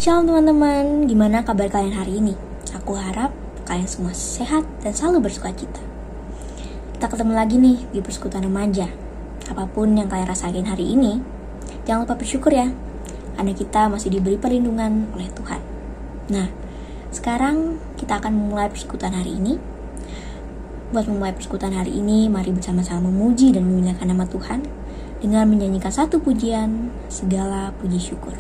Shalom teman-teman, gimana kabar kalian hari ini? Aku harap kalian semua sehat dan selalu bersukacita. Kita ketemu lagi nih di persekutuan remaja. Apapun yang kalian rasain hari ini, jangan lupa bersyukur ya, karena kita masih diberi perlindungan oleh Tuhan. Nah, sekarang kita akan memulai persekutuan hari ini. Buat memulai persekutuan hari ini, mari bersama-sama memuji dan memuliakan nama Tuhan dengan menyanyikan satu pujian, segala puji syukur.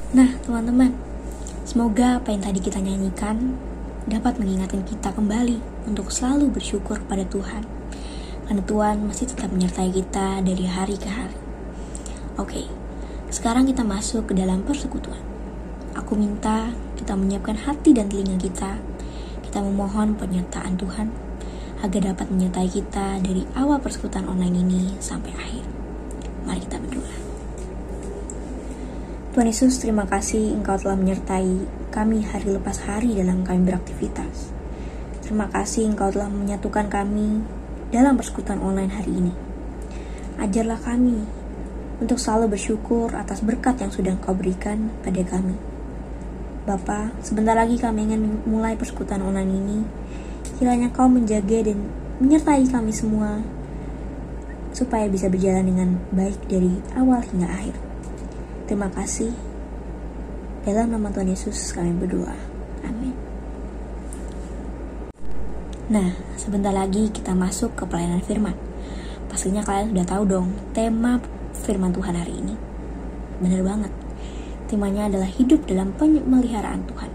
Nah teman-teman, semoga apa yang tadi kita nyanyikan dapat mengingatkan kita kembali untuk selalu bersyukur kepada Tuhan, karena Tuhan masih tetap menyertai kita dari hari ke hari. Oke, sekarang kita masuk ke dalam persekutuan. Aku minta kita menyiapkan hati dan telinga kita. Kita memohon penyertaan Tuhan agar dapat menyertai kita dari awal persekutuan online ini sampai akhir. Mari kita berdoa. Tuhan Yesus, terima kasih Engkau telah menyertai kami hari lepas hari dalam kami beraktivitas. Terima kasih Engkau telah menyatukan kami dalam persekutuan online hari ini. Ajarlah kami untuk selalu bersyukur atas berkat yang sudah Engkau berikan pada kami. Bapa, sebentar lagi kami ingin mulai persekutuan online ini. Kiranya Kau menjaga dan menyertai kami semua supaya bisa berjalan dengan baik dari awal hingga akhir. Terima kasih. Dalam nama Tuhan Yesus kami berdoa. Amin. Nah, sebentar lagi kita masuk ke pelayanan firman. Pastinya kalian sudah tahu dong tema firman Tuhan hari ini. Benar banget. Temanya adalah hidup dalam pemeliharaan Tuhan.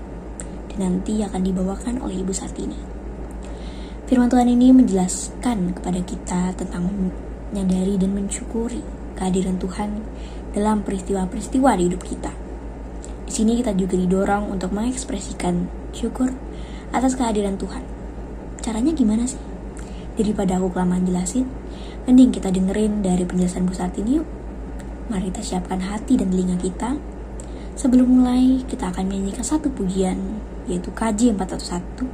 Dan nanti akan dibawakan oleh Ibu Sartini. Firman Tuhan ini menjelaskan kepada kita tentang menyadari dan mensyukuri kehadiran Tuhan dalam peristiwa-peristiwa di hidup kita. Di sini kita juga didorong untuk mengekspresikan syukur atas kehadiran Tuhan. Caranya gimana sih? Daripada aku kelamaan jelasin, mending kita dengerin dari penjelasan Bu Sartini yuk. Mari kita siapkan hati dan telinga kita, Sebelum mulai, kita akan menyanyikan satu pujian, yaitu KJ 401.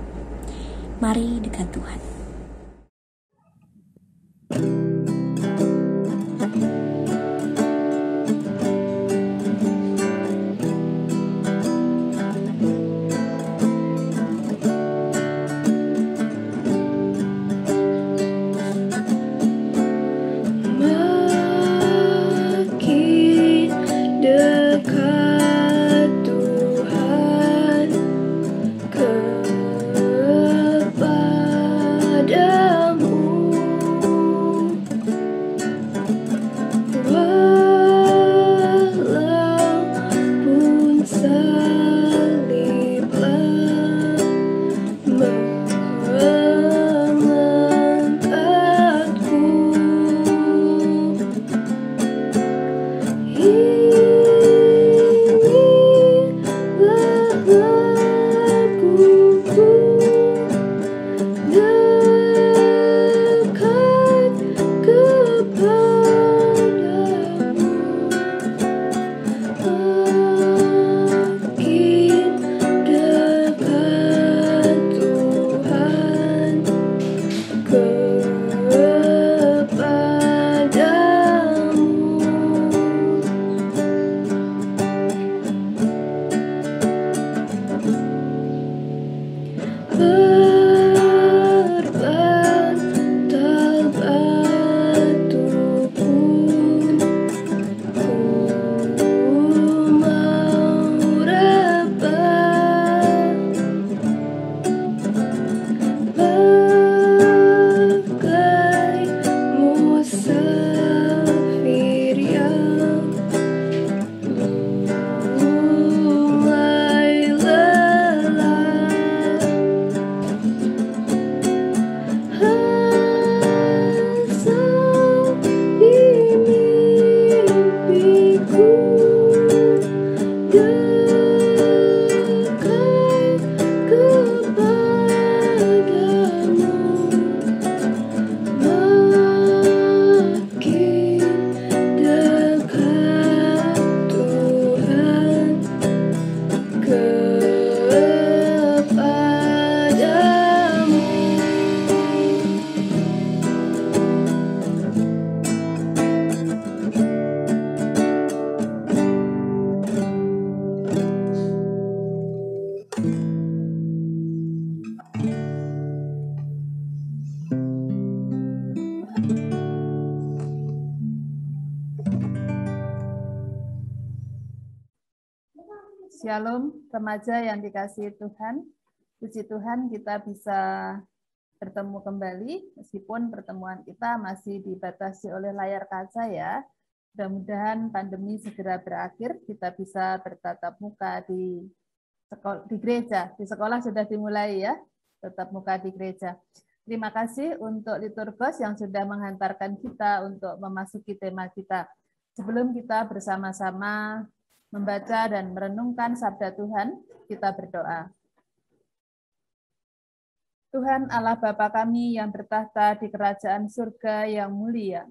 Mari dekat Tuhan. Shalom, remaja yang dikasihi Tuhan. Puji Tuhan kita bisa bertemu kembali, meskipun pertemuan kita masih dibatasi oleh layar kaca ya. Mudah-mudahan pandemi segera berakhir, kita bisa bertatap muka di gereja. Di sekolah sudah dimulai ya, tatap muka di gereja. Terima kasih untuk Liturgos yang sudah menghantarkan kita untuk memasuki tema kita. Sebelum kita bersama-sama membaca dan merenungkan sabda Tuhan, kita berdoa. Tuhan Allah Bapa kami yang bertahta di kerajaan surga yang mulia.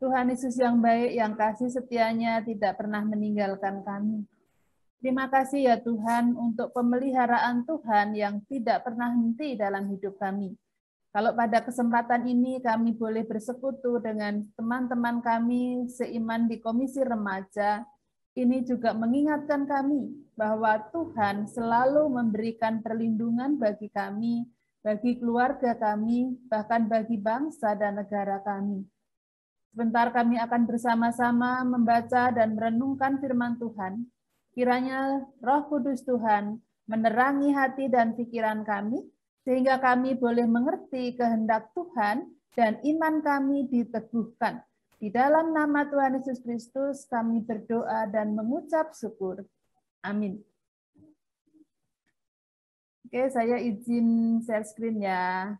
Tuhan Yesus yang baik, yang kasih setianya tidak pernah meninggalkan kami. Terima kasih ya Tuhan untuk pemeliharaan Tuhan yang tidak pernah henti dalam hidup kami. Kalau pada kesempatan ini kami boleh bersekutu dengan teman-teman kami seiman di Komisi Remaja, ini juga mengingatkan kami bahwa Tuhan selalu memberikan perlindungan bagi kami, bagi keluarga kami, bahkan bagi bangsa dan negara kami. Sebentar kami akan bersama-sama membaca dan merenungkan firman Tuhan. Kiranya Roh Kudus Tuhan menerangi hati dan pikiran kami, sehingga kami boleh mengerti kehendak Tuhan dan iman kami diteguhkan. Di dalam nama Tuhan Yesus Kristus kami berdoa dan mengucap syukur. Amin. Oke, saya izin share screen ya.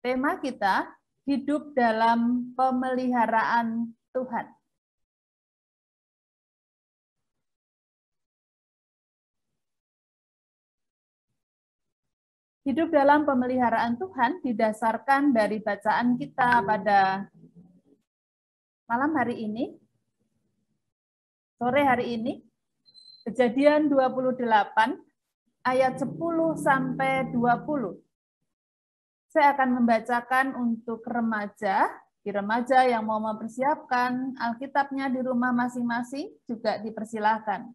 Tema kita, hidup dalam pemeliharaan Tuhan. Hidup dalam pemeliharaan Tuhan didasarkan dari bacaan kita pada malam hari ini, sore hari ini, Kejadian 28 ayat 10 sampai 20. Saya akan membacakan untuk remaja, remaja yang mau mempersiapkan Alkitabnya di rumah masing-masing juga dipersilahkan.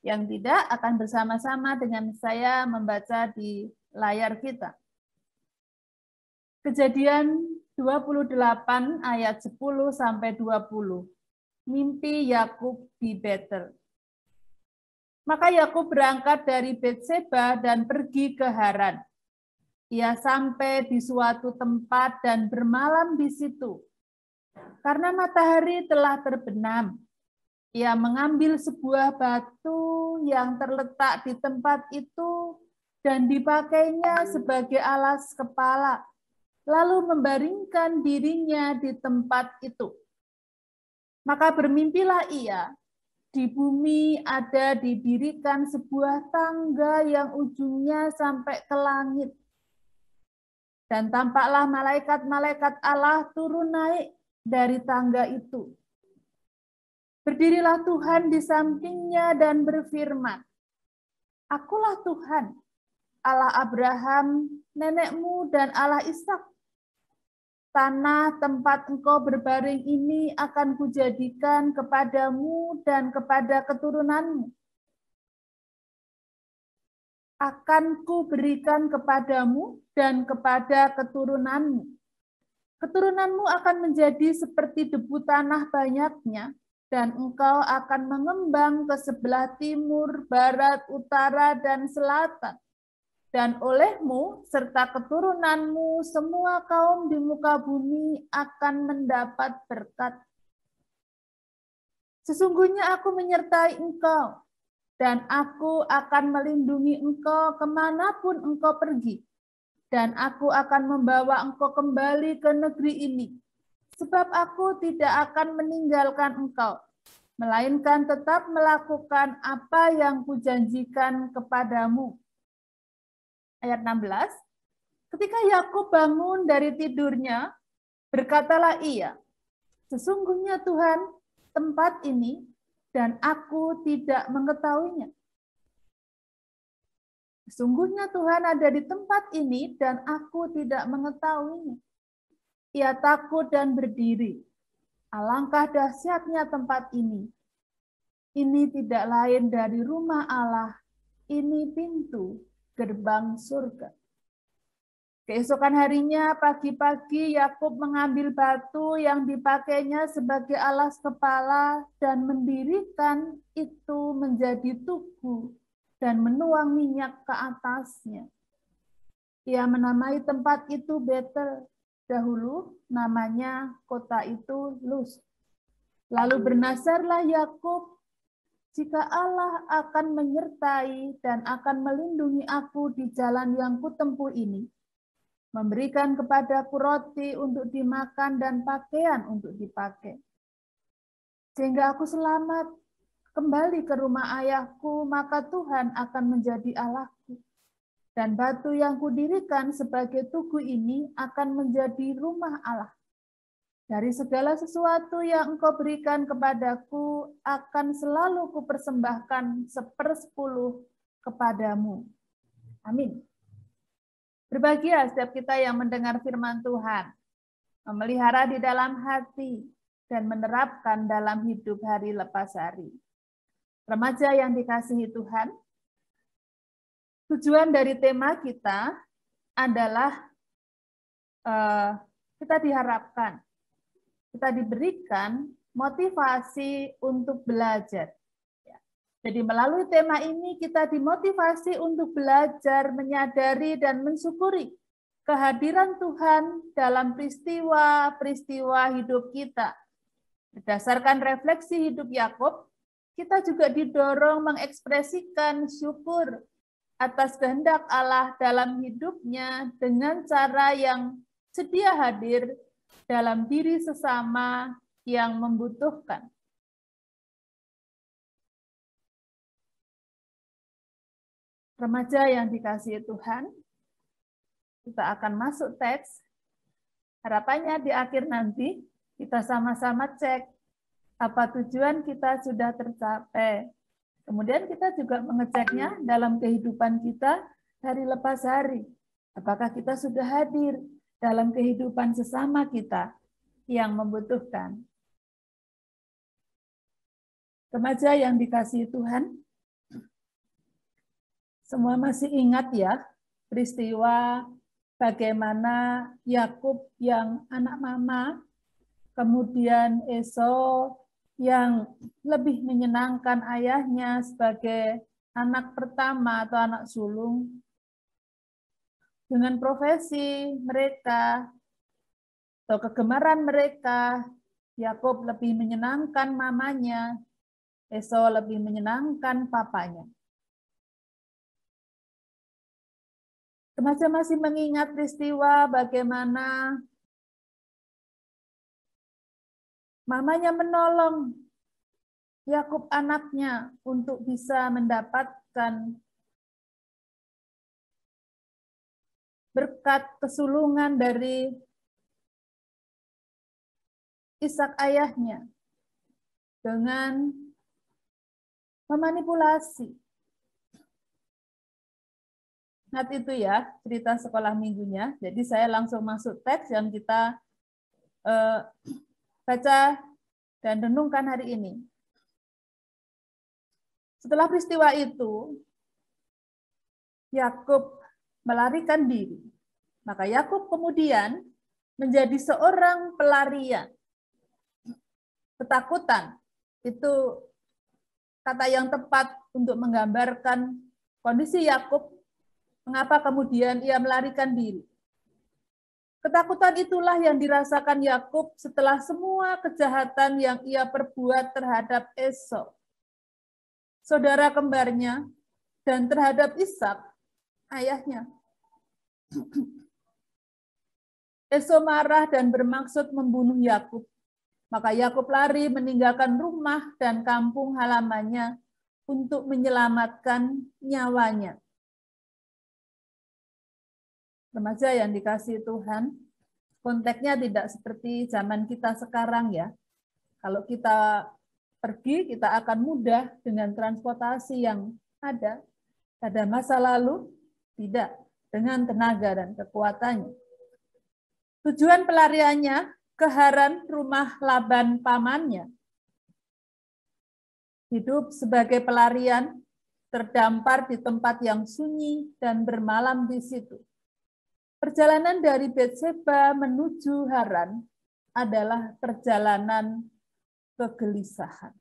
Yang tidak akan bersama-sama dengan saya membaca di layar kita. Kejadian 28 ayat 10 sampai 20. Mimpi Yakub di Betel. Maka Yakub berangkat dari Betseba dan pergi ke Haran. Ia sampai di suatu tempat dan bermalam di situ. Karena matahari telah terbenam, ia mengambil sebuah batu yang terletak di tempat itu dan dipakainya sebagai alas kepala, lalu membaringkan dirinya di tempat itu. Maka bermimpilah ia, di bumi ada didirikan sebuah tangga yang ujungnya sampai ke langit. Dan tampaklah malaikat-malaikat Allah turun naik dari tangga itu. Berdirilah Tuhan di sampingnya dan berfirman, Akulah Tuhan, Allah Abraham, nenekmu dan Allah Ishak. Tanah tempat engkau berbaring ini akan kujadikan kepadamu dan kepada keturunanmu. Akan kuberikan kepadamu dan kepada keturunanmu. Keturunanmu akan menjadi seperti debu tanah banyaknya, dan engkau akan mengembang ke sebelah timur, barat, utara, dan selatan. Dan olehmu serta keturunanmu semua kaum di muka bumi akan mendapat berkat. Sesungguhnya aku menyertai engkau, dan aku akan melindungi engkau kemanapun engkau pergi. Dan aku akan membawa engkau kembali ke negeri ini, sebab aku tidak akan meninggalkan engkau, melainkan tetap melakukan apa yang kujanjikan kepadamu. Ayat 16, ketika Yakub bangun dari tidurnya, berkatalah ia, sesungguhnya Tuhan tempat ini, dan aku tidak mengetahuinya. Sesungguhnya Tuhan ada di tempat ini, dan aku tidak mengetahuinya. Ia takut dan berdiri. Alangkah dahsyatnya tempat ini. Ini tidak lain dari rumah Allah. Ini pintu gerbang surga. Keesokan harinya pagi-pagi Yakub mengambil batu yang dipakainya sebagai alas kepala dan mendirikan itu menjadi tugu dan menuang minyak ke atasnya. Ia menamai tempat itu Betel. Dahulu namanya kota itu Luz. Lalu bernazarlah Yakub, jika Allah akan menyertai dan akan melindungi aku di jalan yang kutempuh ini, memberikan kepadaku roti untuk dimakan dan pakaian untuk dipakai, sehingga aku selamat kembali ke rumah ayahku, maka Tuhan akan menjadi Allahku. Dan batu yang kudirikan sebagai tugu ini akan menjadi rumah Allah. Dari segala sesuatu yang engkau berikan kepadaku, akan selalu kupersembahkan 1/10 kepadamu. Amin. Berbahagia setiap kita yang mendengar firman Tuhan, memelihara di dalam hati, dan menerapkan dalam hidup hari lepas hari. Remaja yang dikasihi Tuhan, tujuan dari tema kita adalah kita diharapkan, kita diberikan motivasi untuk belajar. Jadi melalui tema ini kita dimotivasi untuk belajar, menyadari, dan mensyukuri kehadiran Tuhan dalam peristiwa-peristiwa hidup kita. Berdasarkan refleksi hidup Yakub, kita juga didorong mengekspresikan syukur atas kehendak Allah dalam hidupnya dengan cara yang sedia hadir dalam diri sesama yang membutuhkan. Remaja yang dikasihi Tuhan, kita akan masuk teks. Harapannya di akhir nanti kita sama-sama cek apa tujuan kita sudah tercapai. Kemudian kita juga mengeceknya dalam kehidupan kita hari lepas hari. Apakah kita sudah hadir dalam kehidupan sesama kita yang membutuhkan. Remaja yang dikasihi Tuhan, semua masih ingat ya peristiwa bagaimana Yakub yang anak mama, kemudian Esau yang lebih menyenangkan ayahnya sebagai anak pertama atau anak sulung. Dengan profesi mereka atau kegemaran mereka, Yakub lebih menyenangkan mamanya, Esau lebih menyenangkan papanya. Remaja masih mengingat peristiwa bagaimana mamanya menolong Yakub anaknya untuk bisa mendapatkan berkat kesulungan dari Ishak ayahnya dengan memanipulasi. Ingat itu ya, cerita sekolah minggunya. Jadi saya langsung masuk teks yang kita baca dan renungkan hari ini. Setelah peristiwa itu, Yakub melarikan diri. Maka Yakub kemudian menjadi seorang pelarian. Ketakutan itu kata yang tepat untuk menggambarkan kondisi Yakub. Mengapa kemudian ia melarikan diri? Ketakutan itulah yang dirasakan Yakub setelah semua kejahatan yang ia perbuat terhadap Esau, saudara kembarnya, dan terhadap Ishak, ayahnya. Esau marah dan bermaksud membunuh Yakub. Maka Yakub lari meninggalkan rumah dan kampung halamannya untuk menyelamatkan nyawanya. Remaja yang dikasihi Tuhan, konteksnya tidak seperti zaman kita sekarang ya. Kalau kita pergi, kita akan mudah dengan transportasi yang ada. Pada masa lalu, tidak, dengan tenaga dan kekuatannya. Tujuan pelariannya ke Haran, rumah Laban pamannya. Hidup sebagai pelarian, terdampar di tempat yang sunyi dan bermalam di situ. Perjalanan dari Betseba menuju Haran adalah perjalanan kegelisahan.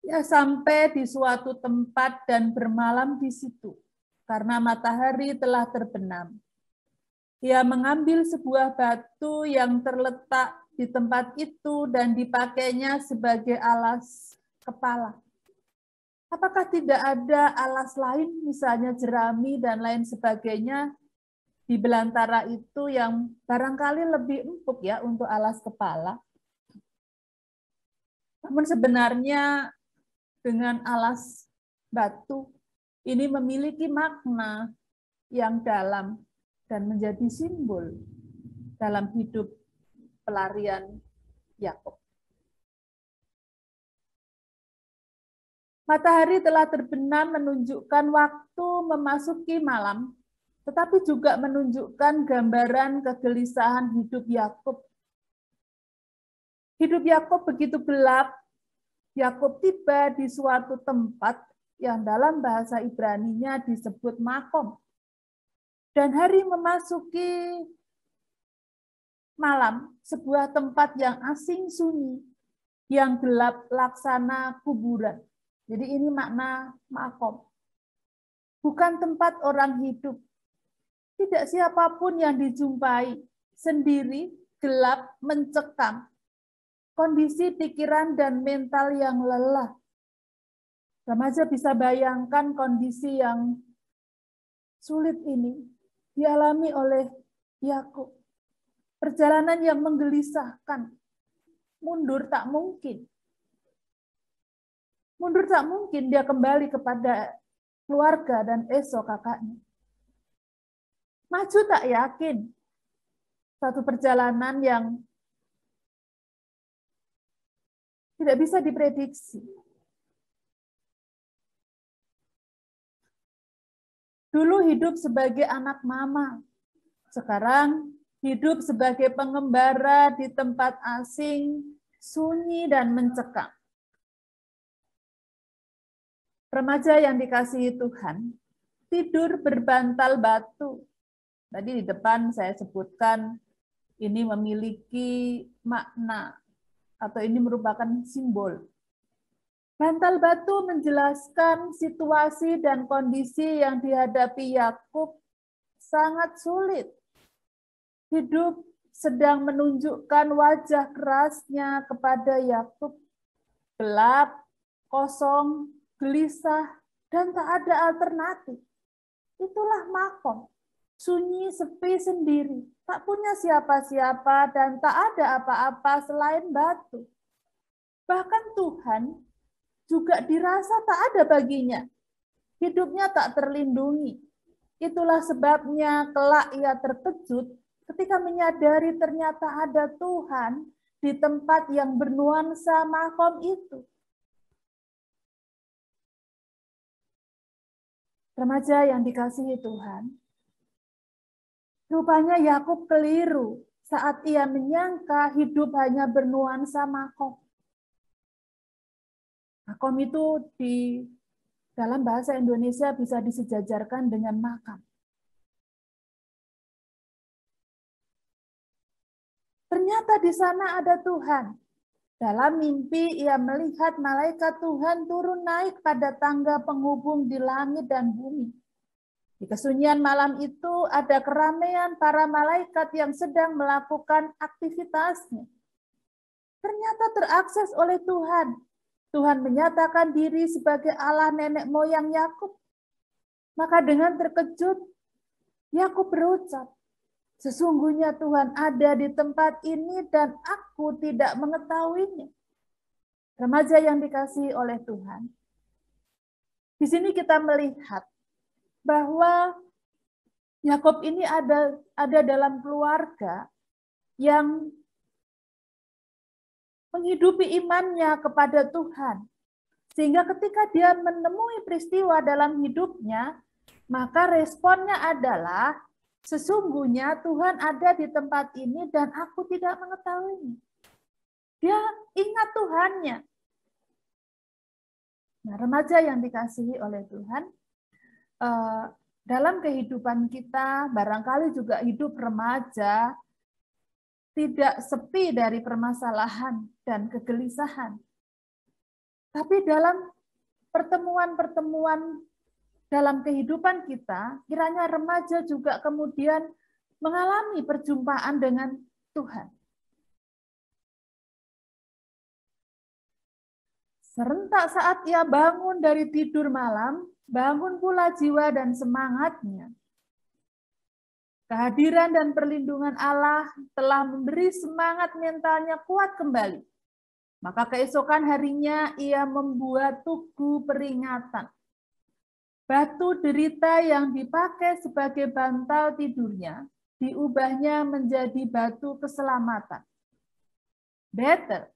Ia sampai di suatu tempat dan bermalam di situ, karena matahari telah terbenam. Ia mengambil sebuah batu yang terletak di tempat itu dan dipakainya sebagai alas kepala. Apakah tidak ada alas lain, misalnya jerami dan lain sebagainya, di belantara itu yang barangkali lebih empuk ya untuk alas kepala? Namun sebenarnya dengan alas batu ini memiliki makna yang dalam dan menjadi simbol dalam hidup pelarian Yakub. Matahari telah terbenam menunjukkan waktu memasuki malam, tetapi juga menunjukkan gambaran kegelisahan hidup Yakub. Hidup Yakub begitu gelap. Yakub tiba di suatu tempat yang dalam bahasa Ibrani-nya disebut makom. Dan hari memasuki malam, sebuah tempat yang asing sunyi, yang gelap laksana kuburan. Jadi ini makna makom. Bukan tempat orang hidup. Tidak siapapun yang dijumpai. Sendiri, gelap, mencekam. Kondisi pikiran dan mental yang lelah. Remaja bisa bayangkan kondisi yang sulit ini dialami oleh Yakub. Perjalanan yang menggelisahkan. Mundur tak mungkin. Mundur tak mungkin dia kembali kepada keluarga dan Esau kakaknya. Maju tak yakin. Satu perjalanan yang tidak bisa diprediksi. Dulu hidup sebagai anak mama, sekarang hidup sebagai pengembara di tempat asing, sunyi dan mencekam. Remaja yang dikasihi Tuhan, tidur berbantal batu. Tadi di depan saya sebutkan ini memiliki makna atau ini merupakan simbol. Bantal batu menjelaskan situasi dan kondisi yang dihadapi Yakub sangat sulit. Hidup sedang menunjukkan wajah kerasnya kepada Yakub. Gelap, kosong, gelisah, dan tak ada alternatif. Itulah Makom. Sunyi, sepi sendiri. Tak punya siapa-siapa dan tak ada apa-apa selain batu. Bahkan Tuhan juga dirasa tak ada baginya. Hidupnya tak terlindungi. Itulah sebabnya kelak ia terkejut ketika menyadari ternyata ada Tuhan di tempat yang bernuansa Makom itu. Remaja yang dikasihi Tuhan, rupanya Yakub keliru saat ia menyangka hidup hanya bernuansa Makom. Makom itu di dalam bahasa Indonesia bisa disejajarkan dengan makam. Ternyata di sana ada Tuhan. Dalam mimpi ia melihat malaikat Tuhan turun naik pada tangga penghubung di langit dan bumi. Di kesunyian malam itu ada keramaian para malaikat yang sedang melakukan aktivitasnya. Ternyata terakses oleh Tuhan. Tuhan menyatakan diri sebagai Allah nenek moyang Yakub. Maka dengan terkejut, Yakub berucap, sesungguhnya Tuhan ada di tempat ini dan aku tidak mengetahuinya. Remaja yang dikasihi oleh Tuhan. Di sini kita melihat bahwa Yakub ini ada dalam keluarga yang menghidupi imannya kepada Tuhan. Sehingga ketika dia menemui peristiwa dalam hidupnya, maka responnya adalah, sesungguhnya Tuhan ada di tempat ini dan aku tidak mengetahuinya. Dia ingat Tuhannya. Nah, remaja yang dikasihi oleh Tuhan, dalam kehidupan kita, barangkali juga hidup remaja, tidak sepi dari permasalahan dan kegelisahan. Tapi dalam pertemuan-pertemuan dalam kehidupan kita, kiranya remaja juga kemudian mengalami perjumpaan dengan Tuhan. Serentak saat ia bangun dari tidur malam, bangun pula jiwa dan semangatnya. Kehadiran dan perlindungan Allah telah memberi semangat mentalnya kuat kembali. Maka keesokan harinya ia membuat tugu peringatan. Batu derita yang dipakai sebagai bantal tidurnya diubahnya menjadi batu keselamatan. Better.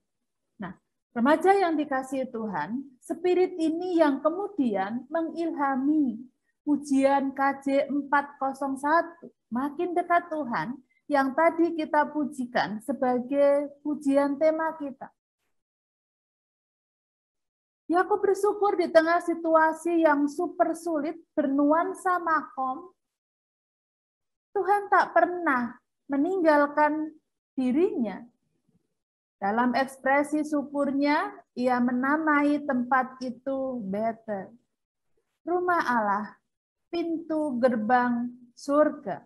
Nah, remaja yang dikasihi Tuhan, spirit ini yang kemudian mengilhami pujian KJ 401. Makin dekat Tuhan, yang tadi kita pujikan sebagai pujian tema kita. Yakub bersyukur di tengah situasi yang super sulit, bernuansa Makom. Tuhan tak pernah meninggalkan dirinya. Dalam ekspresi syukurnya, ia menamai tempat itu Betel, rumah Allah, pintu gerbang surga.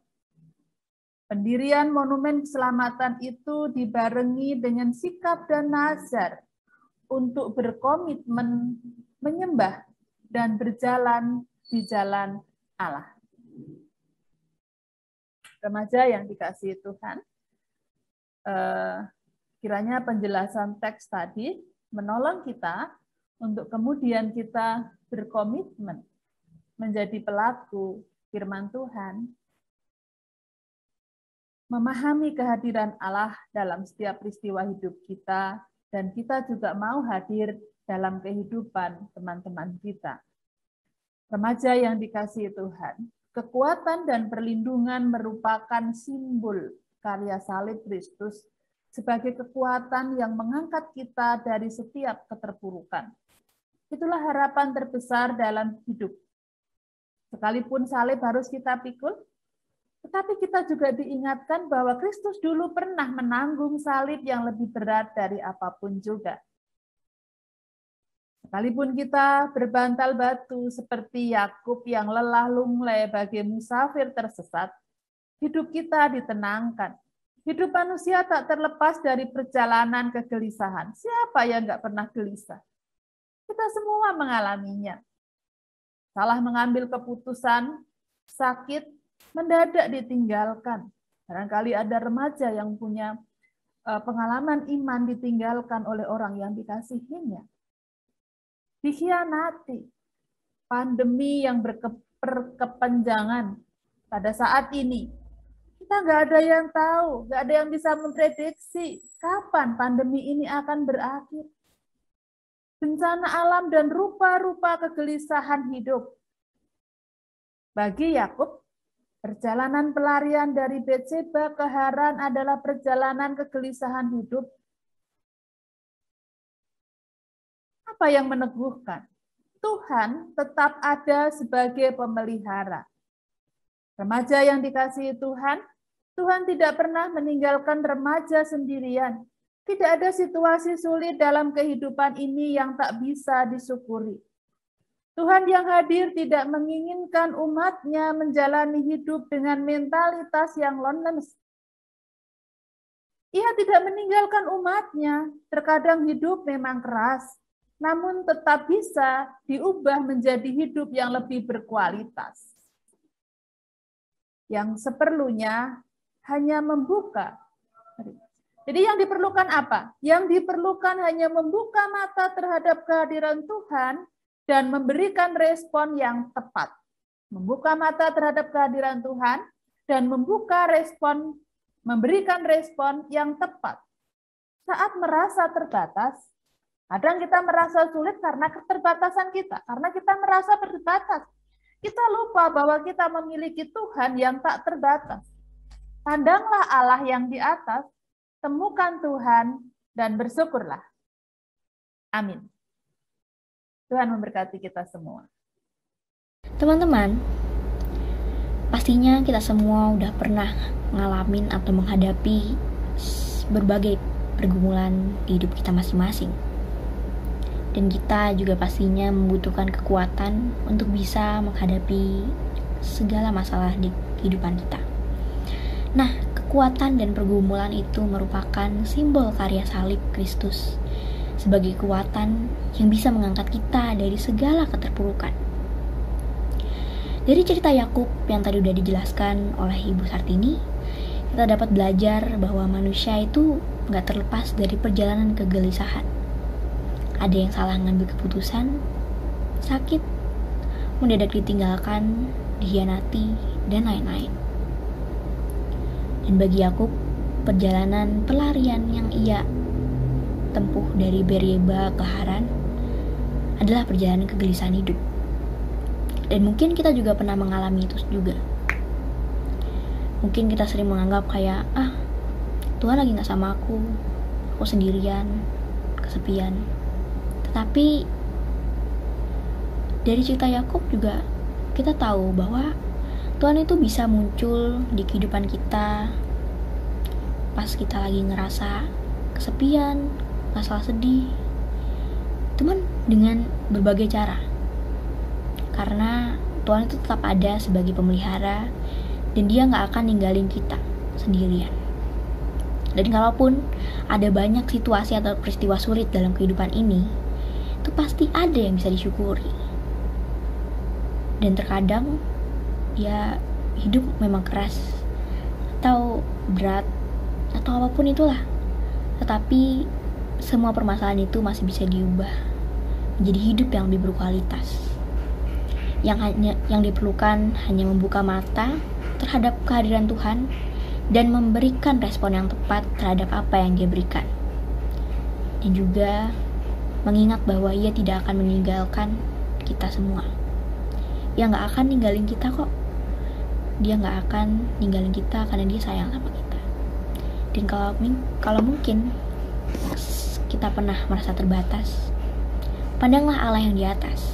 Pendirian monumen keselamatan itu dibarengi dengan sikap dan nazar untuk berkomitmen menyembah dan berjalan di jalan Allah. Remaja yang dikasihi Tuhan, kiranya penjelasan teks tadi menolong kita untuk kemudian kita berkomitmen menjadi pelaku firman Tuhan memahami kehadiran Allah dalam setiap peristiwa hidup kita, dan kita juga mau hadir dalam kehidupan teman-teman kita. Remaja yang dikasihi Tuhan, kekuatan dan perlindungan merupakan simbol karya salib Kristus sebagai kekuatan yang mengangkat kita dari setiap keterpurukan. Itulah harapan terbesar dalam hidup. Sekalipun salib harus kita pikul, tetapi kita juga diingatkan bahwa Kristus dulu pernah menanggung salib yang lebih berat dari apapun juga. Sekalipun kita berbantal batu seperti Yakub yang lelah lunglai bagai musafir tersesat, hidup kita ditenangkan. Hidup manusia tak terlepas dari perjalanan kegelisahan. Siapa yang nggak pernah gelisah? Kita semua mengalaminya. Salah mengambil keputusan, sakit, mendadak ditinggalkan. Barangkali ada remaja yang punya pengalaman iman ditinggalkan oleh orang yang dikasihinya. Dikhianati, pandemi yang berkepanjangan pada saat ini. Kita nggak ada yang tahu, nggak ada yang bisa memprediksi kapan pandemi ini akan berakhir. Bencana alam dan rupa-rupa kegelisahan hidup. Bagi Yakub, perjalanan pelarian dari Betseba ke Haran adalah perjalanan kegelisahan hidup. Apa yang meneguhkan? Tuhan tetap ada sebagai pemelihara. Remaja yang dikasihi Tuhan, Tuhan tidak pernah meninggalkan remaja sendirian. Tidak ada situasi sulit dalam kehidupan ini yang tak bisa disyukuri. Tuhan yang hadir tidak menginginkan umatnya menjalani hidup dengan mentalitas yang loneliness. Ia tidak meninggalkan umatnya. Terkadang hidup memang keras, namun tetap bisa diubah menjadi hidup yang lebih berkualitas. Yang seperlunya hanya membuka. Jadi yang diperlukan apa? Yang diperlukan hanya membuka mata terhadap kehadiran Tuhan dan memberikan respon yang tepat. Membuka mata terhadap kehadiran Tuhan dan memberikan respon yang tepat. Saat merasa terbatas, kadang kita merasa sulit karena keterbatasan kita, karena kita merasa terbatas. Kita lupa bahwa kita memiliki Tuhan yang tak terbatas. Pandanglah Allah yang di atas, temukan Tuhan, dan bersyukurlah. Amin. Tuhan memberkati kita semua. Teman-teman, pastinya kita semua udah pernah ngalamin atau menghadapi berbagai pergumulan di hidup kita masing-masing. Dan kita juga pastinya membutuhkan kekuatan untuk bisa menghadapi segala masalah di kehidupan kita. Nah, kekuatan dan pergumulan itu merupakan simbol karya salib Kristus sebagai kekuatan yang bisa mengangkat kita dari segala keterpurukan. Dari cerita Yakub yang tadi udah dijelaskan oleh Ibu Sartini, kita dapat belajar bahwa manusia itu nggak terlepas dari perjalanan kegelisahan. Ada yang salah ngambil keputusan, sakit, mendadak ditinggalkan, dikhianati, dan lain-lain. Dan bagi Yakub, perjalanan pelarian yang ia tempuh dari Beersheba ke Haran adalah perjalanan kegelisahan hidup. Dan mungkin kita juga pernah mengalami itu juga. Mungkin kita sering menganggap kayak, Tuhan lagi gak sama aku sendirian, kesepian. Tetapi dari cerita Yakub juga kita tahu bahwa Tuhan itu bisa muncul di kehidupan kita pas kita lagi ngerasa kesepian, masalah sedih, teman, dengan berbagai cara. Karena Tuhan itu tetap ada sebagai pemelihara dan Dia gak akan ninggalin kita sendirian. Dan kalaupun ada banyak situasi atau peristiwa sulit dalam kehidupan ini, itu pasti ada yang bisa disyukuri. Dan terkadang ya hidup memang keras atau berat atau apapun itulah, tetapi semua permasalahan itu masih bisa diubah menjadi hidup yang lebih berkualitas. Yang diperlukan hanya membuka mata terhadap kehadiran Tuhan dan memberikan respon yang tepat terhadap apa yang dia berikan. Dan juga mengingat bahwa ia tidak akan meninggalkan kita semua. Ia gak akan ninggalin kita kok. Dia gak akan ninggalin kita karena dia sayang sama kita. Dan kalau mungkin kita pernah merasa terbatas, pandanglah Allah yang di atas.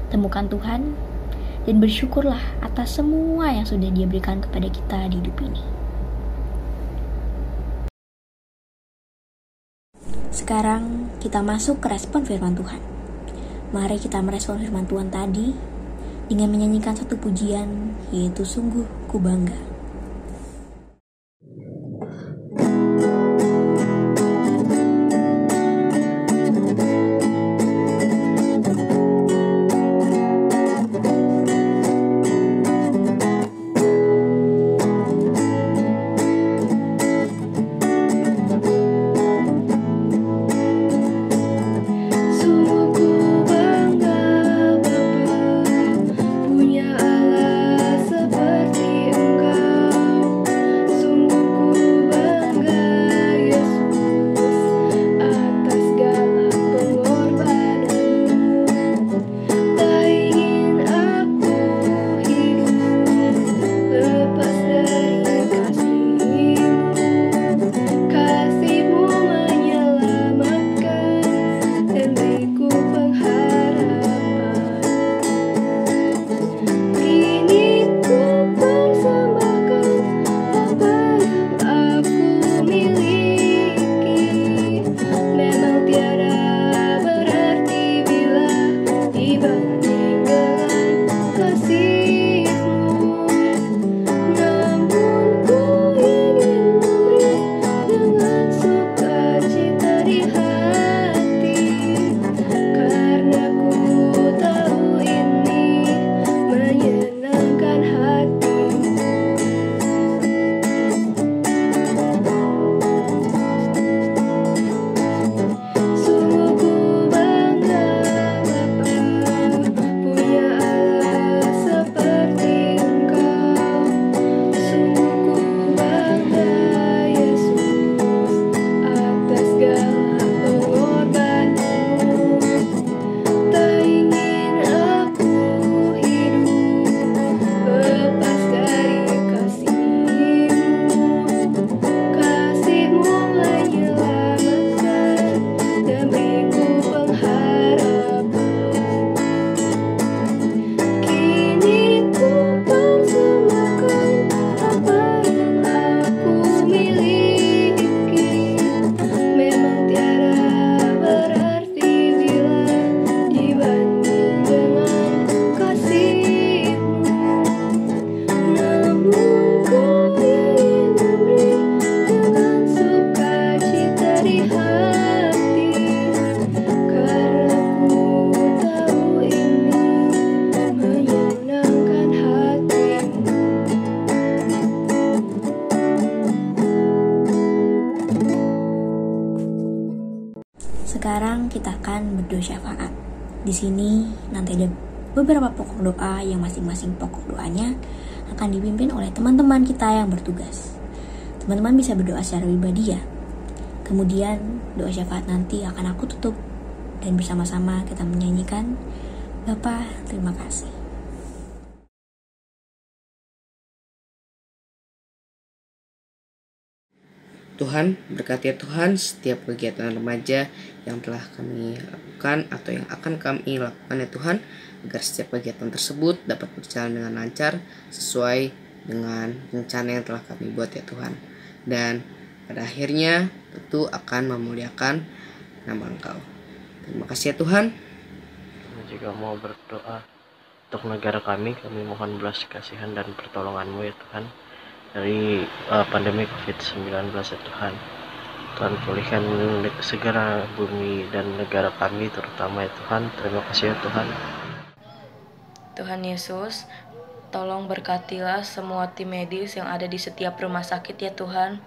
Temukan Tuhan dan bersyukurlah atas semua yang sudah Dia berikan kepada kita di hidup ini. Sekarang kita masuk ke respon firman Tuhan. Mari kita merespon firman Tuhan tadi dengan menyanyikan satu pujian, yaitu Sungguh Ku Bangga. Sekarang kita akan berdoa syafaat. Di sini nanti ada beberapa pokok doa yang masing-masing pokok doanya akan dipimpin oleh teman-teman kita yang bertugas. Teman-teman bisa berdoa secara pribadi ya. Kemudian doa syafaat nanti akan aku tutup dan bersama-sama kita menyanyikan Bapa, terima kasih. Tuhan, berkati ya Tuhan setiap kegiatan remaja yang telah kami lakukan atau yang akan kami lakukan ya Tuhan, agar setiap kegiatan tersebut dapat berjalan dengan lancar sesuai dengan rencana yang telah kami buat ya Tuhan. Dan pada akhirnya tentu akan memuliakan nama Engkau. Terima kasih ya Tuhan. Kami juga mau berdoa untuk negara kami mohon belas kasihan dan pertolongan-Mu ya Tuhan. Dari pandemi COVID-19 ya Tuhan. Tuhan pulihkan segera bumi dan negara kami terutama ya Tuhan. Terima kasih ya Tuhan. Tuhan Yesus, tolong berkatilah semua tim medis yang ada di setiap rumah sakit ya Tuhan.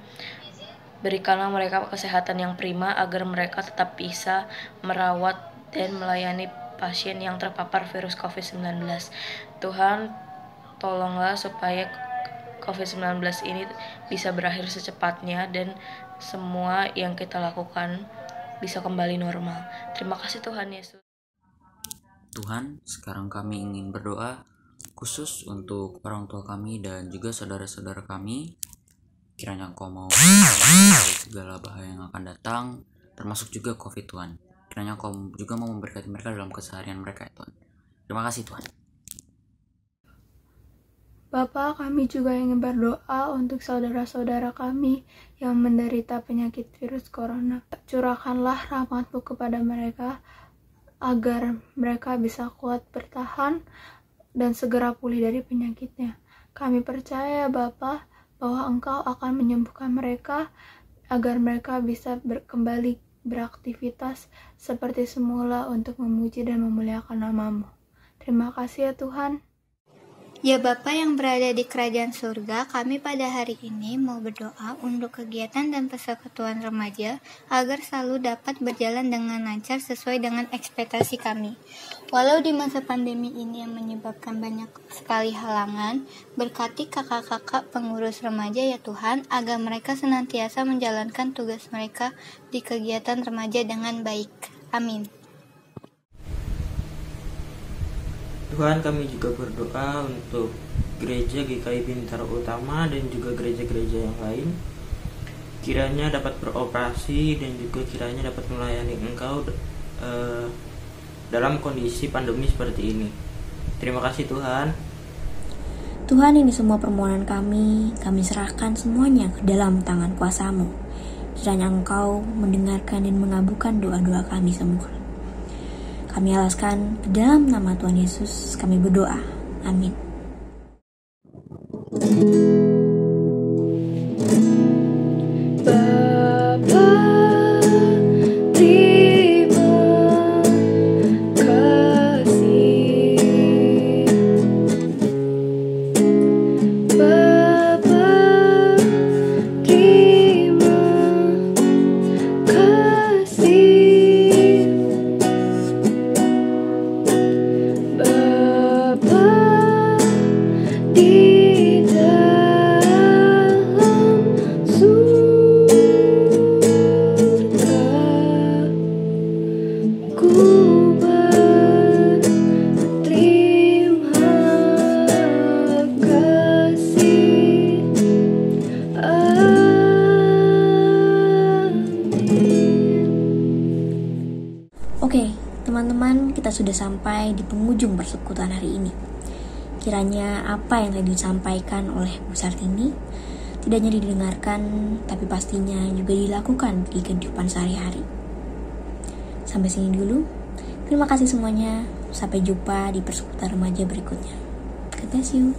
Berikanlah mereka kesehatan yang prima agar mereka tetap bisa merawat dan melayani pasien yang terpapar virus COVID-19. Tuhan, tolonglah supaya COVID-19 ini bisa berakhir secepatnya dan semua yang kita lakukan bisa kembali normal. Terima kasih Tuhan Yesus. Tuhan, sekarang kami ingin berdoa khusus untuk orang tua kami dan juga saudara-saudara kami. Kiranya Engkau mau dari segala bahaya yang akan datang, termasuk juga COVID, Tuhan. Kiranya Engkau juga mau memberkati mereka dalam keseharian mereka, Tuhan. Terima kasih, Tuhan. Bapa, kami juga ingin berdoa untuk saudara-saudara kami yang menderita penyakit virus corona. Curahkanlah rahmat-Mu kepada mereka, agar mereka bisa kuat bertahan dan segera pulih dari penyakitnya. Kami percaya, Bapa, bahwa Engkau akan menyembuhkan mereka agar mereka bisa kembali beraktivitas seperti semula untuk memuji dan memuliakan nama-Mu. Terima kasih ya Tuhan. Ya Bapa yang berada di kerajaan surga, kami pada hari ini mau berdoa untuk kegiatan dan persekutuan remaja agar selalu dapat berjalan dengan lancar sesuai dengan ekspektasi kami. Walau di masa pandemi ini yang menyebabkan banyak sekali halangan, berkati kakak-kakak pengurus remaja ya Tuhan, agar mereka senantiasa menjalankan tugas mereka di kegiatan remaja dengan baik. Amin. Tuhan, kami juga berdoa untuk gereja GKI Bintaro Utama dan juga gereja-gereja yang lain. Kiranya dapat beroperasi dan juga kiranya dapat melayani Engkau dalam kondisi pandemi seperti ini. Terima kasih Tuhan. Tuhan, ini semua permohonan kami serahkan semuanya ke dalam tangan kuasa-Mu. Kiranya Engkau mendengarkan dan mengabulkan doa-doa kami semua. Kami alaskan ke dalam nama Tuhan Yesus, kami berdoa. Amin. Oke, teman-teman, kita sudah sampai di penghujung persekutuan hari ini. Kiranya apa yang tadi disampaikan oleh Bu Sartini tidak hanya didengarkan, tapi pastinya juga dilakukan di kehidupan sehari-hari. Sampai sini dulu. Terima kasih semuanya. Sampai jumpa di persekutuan remaja berikutnya. God bless you.